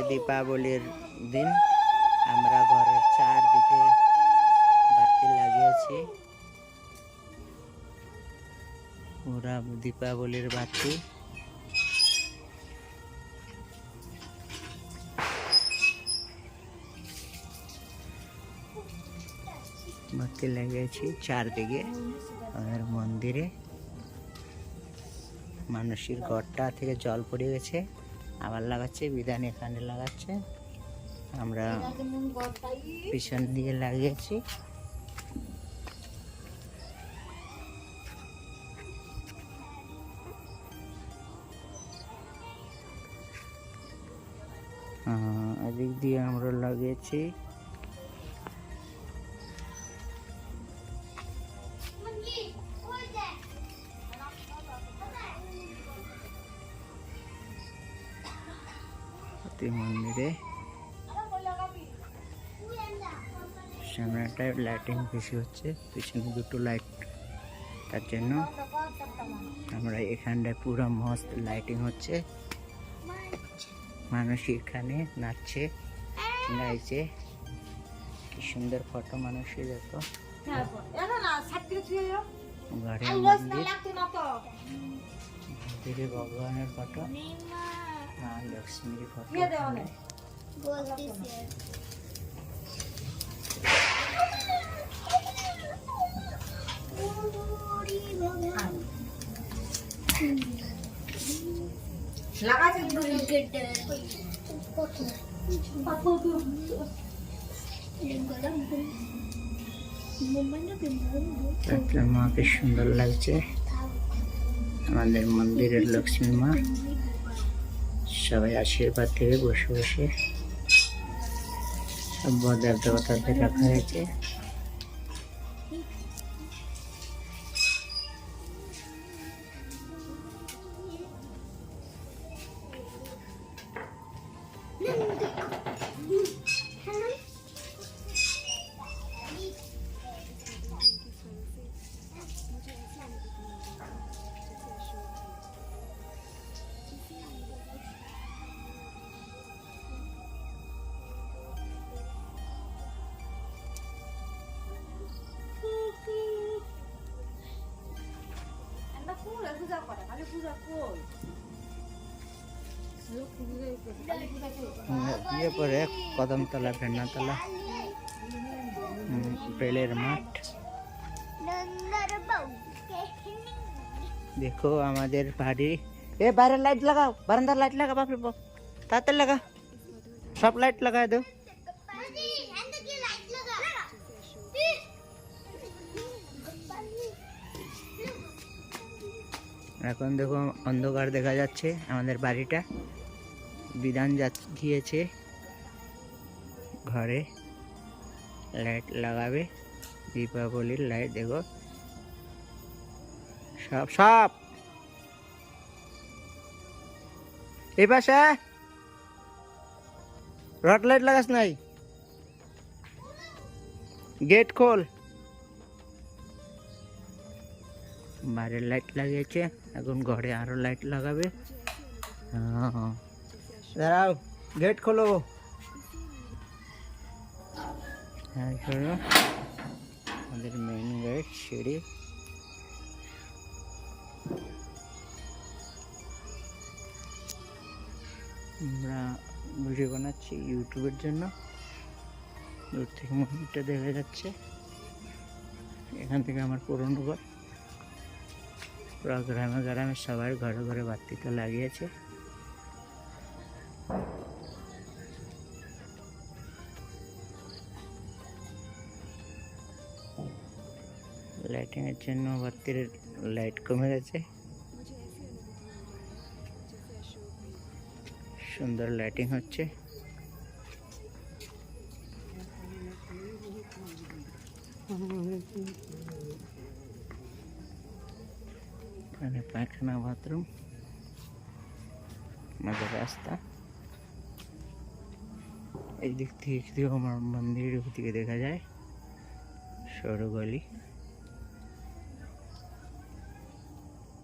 দীপাবলির দিন আমরা ঘরের চারদিকে বাতি লাগিয়েছি। পুরা দীপাবলির বাতি। বাতি লাগিয়েছি চারদিকে আমাদের মন্দিরে। মানুষের ঘরটা থেকে জল পড়ে গেছে, আবার লাগাচ্ছে, বিধান এখানে লাগাচ্ছে, আমরা পিছন দিয়ে লাগিয়েছি। এদিক দিয়ে আমরা লাগিয়েছি। মন্দিরে সামনেটায় লাইটিং বেশি হচ্ছে, পিছনে দুটো লাইট, তার জন্য আমরা এখানটায় পুরো মস্ত লাইটিং হচ্ছে। মানুষ এখানে নাচছে, গাইছে, কি সুন্দর ফটো মানুষের। দেখো ঘরের মন্দিরে ভগবানের ফটো, মা লক্ষ্মীর ফটো। মাকে সুন্দর লাগছে, আমাদের মন্দিরের লক্ষ্মী মা। সবাই আশীর্বাদ থেকে বসে বসে সব দেব দেবতাদের রাখা হয়েছে। ये पर है कदमतला भेन्नातला बेलेर माठ। देखो हमारे बाड़ी, ए बाहर लाइट लगाओ, बरंदार लाइट लगा, बाप रे बाप, ताते लगा, सब लाइट लगा दो। এখন দেখো অন্ধকার দেখা যাচ্ছে, আমাদের বাড়িটা। বিধান গিয়েছে ঘরে লাইট লাগাবে, দীপাবলির লাইট। দেখো সব সব এই পাশে রড লাইট লাগাস নাই, গেট খোল। বাইরের লাইট লাগিয়েছে, এখন ঘরে আরো লাইট লাগাবে। দাঁড়াও, গেট খোলো। হ্যাঁ শোনো, আমাদের মেইন গেট, সিঁড়ি। আমরা ভিডিও বানাচ্ছি ইউটিউবের জন্য। দূর থেকে মন্দিরটা দেখা যাচ্ছে, এখান থেকে আমার পুরনো ঘর। পুরো গ্রামে গ্রামে সবার ঘরে ঘরে বাতিটা লাগিয়েছে। লাইটিং এর জন্য বাতির লাইট কমে গেছে, সুন্দর লাইটিং হচ্ছে। এখানে পায়খানা, বাথরুম, আমাদের রাস্তা। এই দিক থেকে আমার মন্দিরের দিকে দেখা যায় সরু গলি।